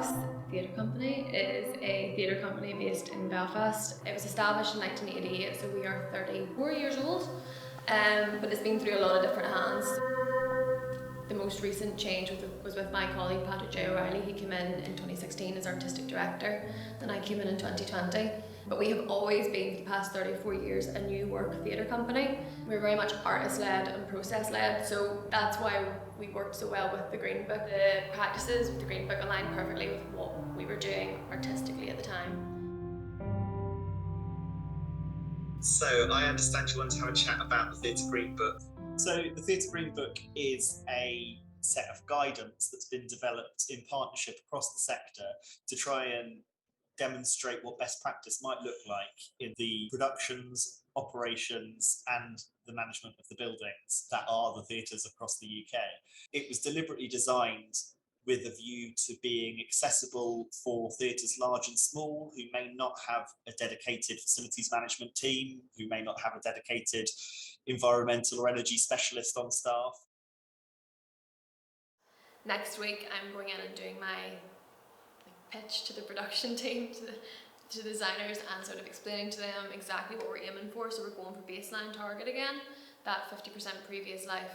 Box Theatre Company is a theatre company based in Belfast. It was established in 1988, so we are 34 years old, but it's been through a lot of different hands. The most recent change was with my colleague Patrick J. O'Reilly. He came in 2016 as artistic director, and I came in 2020. But we have always been, for the past 34 years, a new work theatre company. We're very much artist-led and process-led, so that's why we worked so well with the Green Book. The practices with the Green Book aligned perfectly with what we were doing artistically at the time. So I understand you want to have a chat about the Theatre Green Book. So the Theatre Green Book is a set of guidance that's been developed in partnership across the sector to try and demonstrate what best practice might look like in the productions, operations and the management of the buildings that are the theatres across the UK. It was deliberately designed with a view to being accessible for theatres large and small who may not have a dedicated facilities management team, who may not have a dedicated environmental or energy specialist on staff. Next week I'm going in and doing my pitch to the production team, to the designers, and sort of explaining to them exactly what we're aiming for. So we're going for baseline target again, that 50% previous life,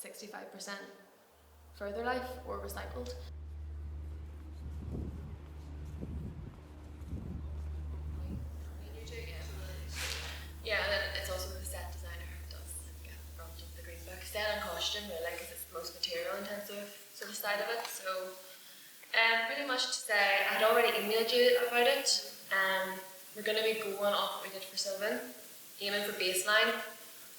65% further life or recycled. Yeah, and then it's also the set designer who does get the brunt of the Green Book. Set and costume really, because it's the most material intensive sort of side of it. So pretty much to say, I had already emailed you about it. We're going to be going off what we did for Sylvan, aiming for baseline.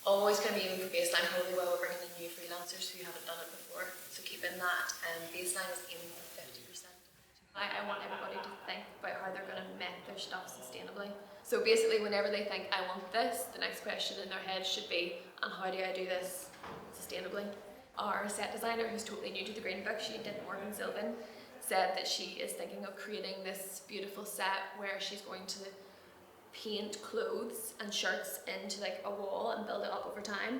Always going to be aiming for baseline, probably while we're bringing in new freelancers who haven't done it before. So keeping that, baseline is aiming for 50%. I want everybody to think about how they're going to make their stuff sustainably. So basically, whenever they think, I want this, the next question in their head should be, and how do I do this sustainably? Our set designer, who's totally new to the Green Book, she didn't work in Sylvan, said that she is thinking of creating this beautiful set where she's going to paint clothes and shirts into like a wall and build it up over time.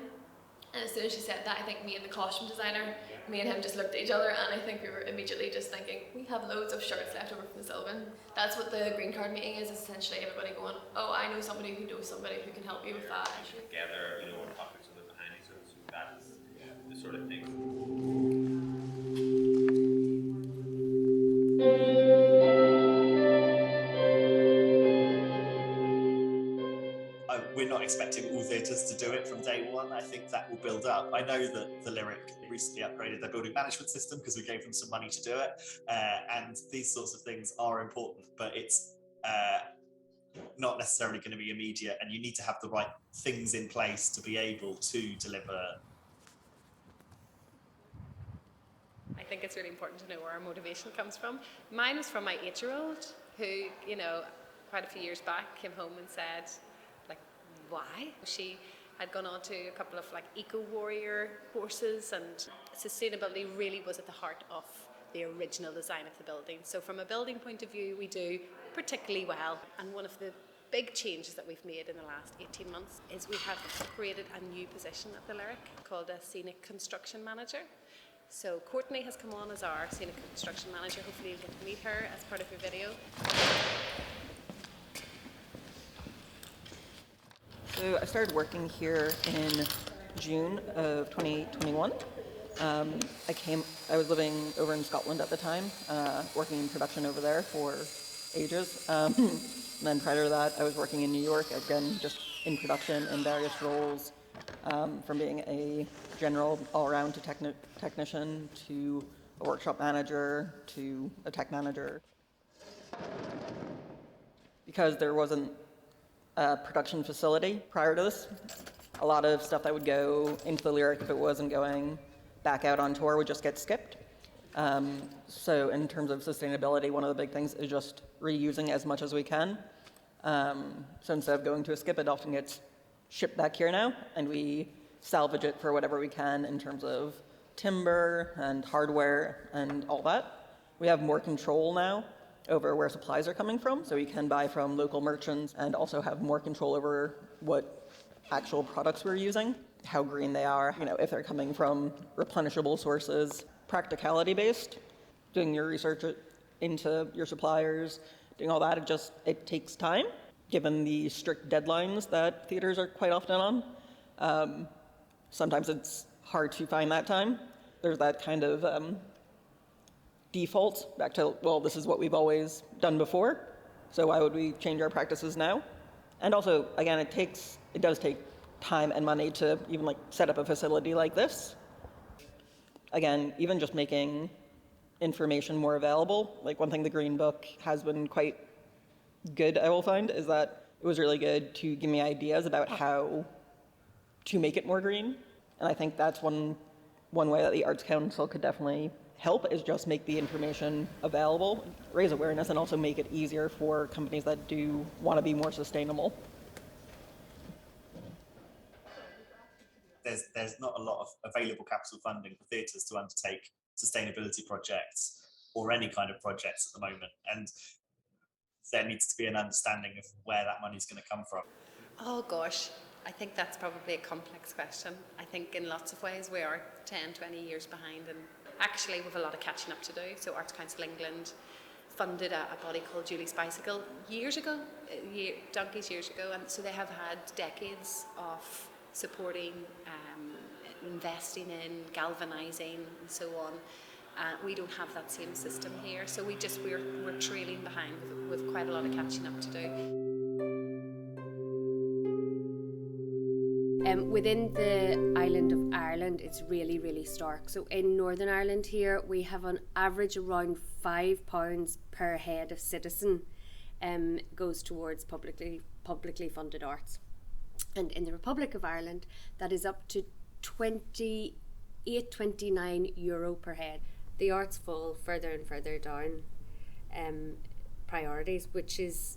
And as soon as she said that, I think me and the costume designer, me and him just looked at each other, and I think we were immediately just thinking, we have loads of shirts left over from Sylvan. That's what the green card meeting is essentially everybody going, oh, I know somebody who knows somebody who can help you with that. Together, what topics are there behind it, so that is the sort of thing. We're not expecting all theatres to do it from day one. I think that will build up. I know that the Lyric recently upgraded their building management system because we gave them some money to do it. And these sorts of things are important, but it's not necessarily going to be immediate, and you need to have the right things in place to be able to deliver. I think it's really important to know where our motivation comes from. Mine was from my 8-year-old who, quite a few years back came home and said, why? She had gone on to a couple of eco-warrior courses, and sustainability really was at the heart of the original design of the building. So from a building point of view, we do particularly well. And one of the big changes that we've made in the last 18 months is we have created a new position at the Lyric called a Scenic Construction Manager. So Courtney has come on as our Scenic Construction Manager. Hopefully you'll get to meet her as part of your video. So I started working here in June of 2021. I was living over in Scotland at the time, working in production over there for ages. And then prior to that, I was working in New York, again, just in production in various roles, from being a general all-around technician to a workshop manager to a tech manager. Because there wasn't a production facility prior to this, a lot of stuff that would go into the Lyric if it wasn't going back out on tour would just get skipped. So in terms of sustainability, one of the big things is just reusing as much as we can. So instead of going to a skip, it often gets shipped back here now, and we salvage it for whatever we can in terms of timber and hardware and all that. We have more control now over where supplies are coming from, so we can buy from local merchants and also have more control over what actual products we're using, how green they are, if they're coming from replenishable sources. Practicality based, doing your research into your suppliers, doing all that. It takes time, given the strict deadlines that theaters are quite often on. Sometimes it's hard to find that time. There's that kind of default back to, well, this is what we've always done before, so why would we change our practices now? And also, again, it does take time and money to even like set up a facility like this. Again, even just making information more available. Like one thing the Green Book has been quite good, I will find, is that it was really good to give me ideas about how to make it more green. And I think that's one way that the Arts Council could definitely help, is just make the information available, raise awareness, and also make it easier for companies that do want to be more sustainable. There's not a lot of available capital funding for theatres to undertake sustainability projects or any kind of projects at the moment, and there needs to be an understanding of where that money is going to come from. Oh gosh, I think that's probably a complex question. I think in lots of ways we are 10, 20 years behind, and actually we've a lot of catching up to do. So Arts Council England funded a body called Julie's Bicycle years ago, donkeys years ago, and so they have had decades of supporting, investing in, galvanising and so on. We don't have that same system here, so we're trailing behind with quite a lot of catching up to do. Within the island of Ireland, it's really, really stark. So in Northern Ireland here, we have on average around £5 per head of citizen goes towards publicly funded arts. And in the Republic of Ireland, that is up to €29 per head. The arts fall further and further down priorities, which is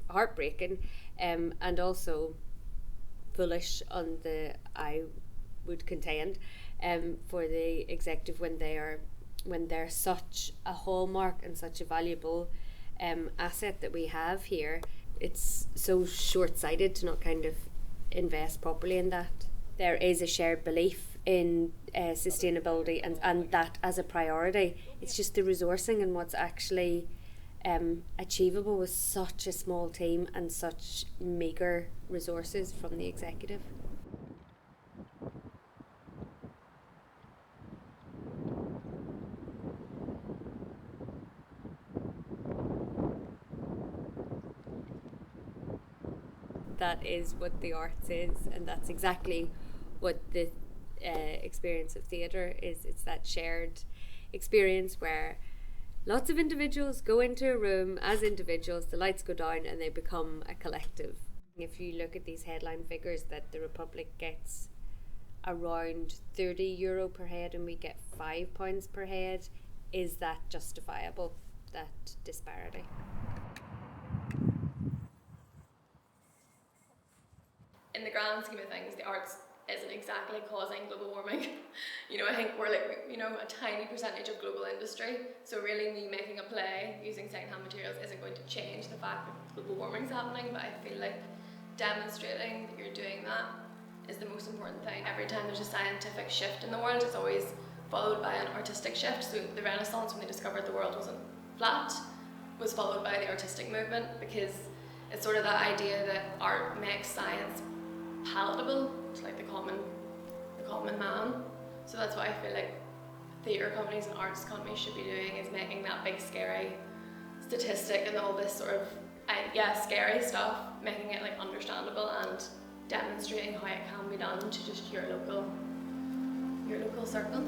heartbreaking, and also foolish I would contend, for the executive when they're such a hallmark and such a valuable asset that we have here. It's so short-sighted to not kind of invest properly in that. There is a shared belief in sustainability and that as a priority. It's just the resourcing and what's actually achievable with such a small team and such meagre resources from the executive. That is what the arts is, and that's exactly what the experience of theatre is. It's that shared experience where lots of individuals go into a room as individuals, the lights go down and they become a collective. If you look at these headline figures that the Republic gets around €30 per head and we get £5 per head, is that justifiable, that disparity? In the grand scheme of things, the arts isn't exactly causing global warming. I think we're a tiny percentage of global industry. So really me making a play using secondhand materials isn't going to change the fact that global warming's happening, but I feel like demonstrating that you're doing that is the most important thing. Every time there's a scientific shift in the world, it's always followed by an artistic shift. So the Renaissance, when they discovered the world wasn't flat, was followed by the artistic movement, because it's sort of that idea that art makes science palatable to like the common man. So that's what I feel like theatre companies and arts companies should be doing, is making that big scary statistic and all this sort of scary stuff, making it like understandable and demonstrating how it can be done to just your local circle.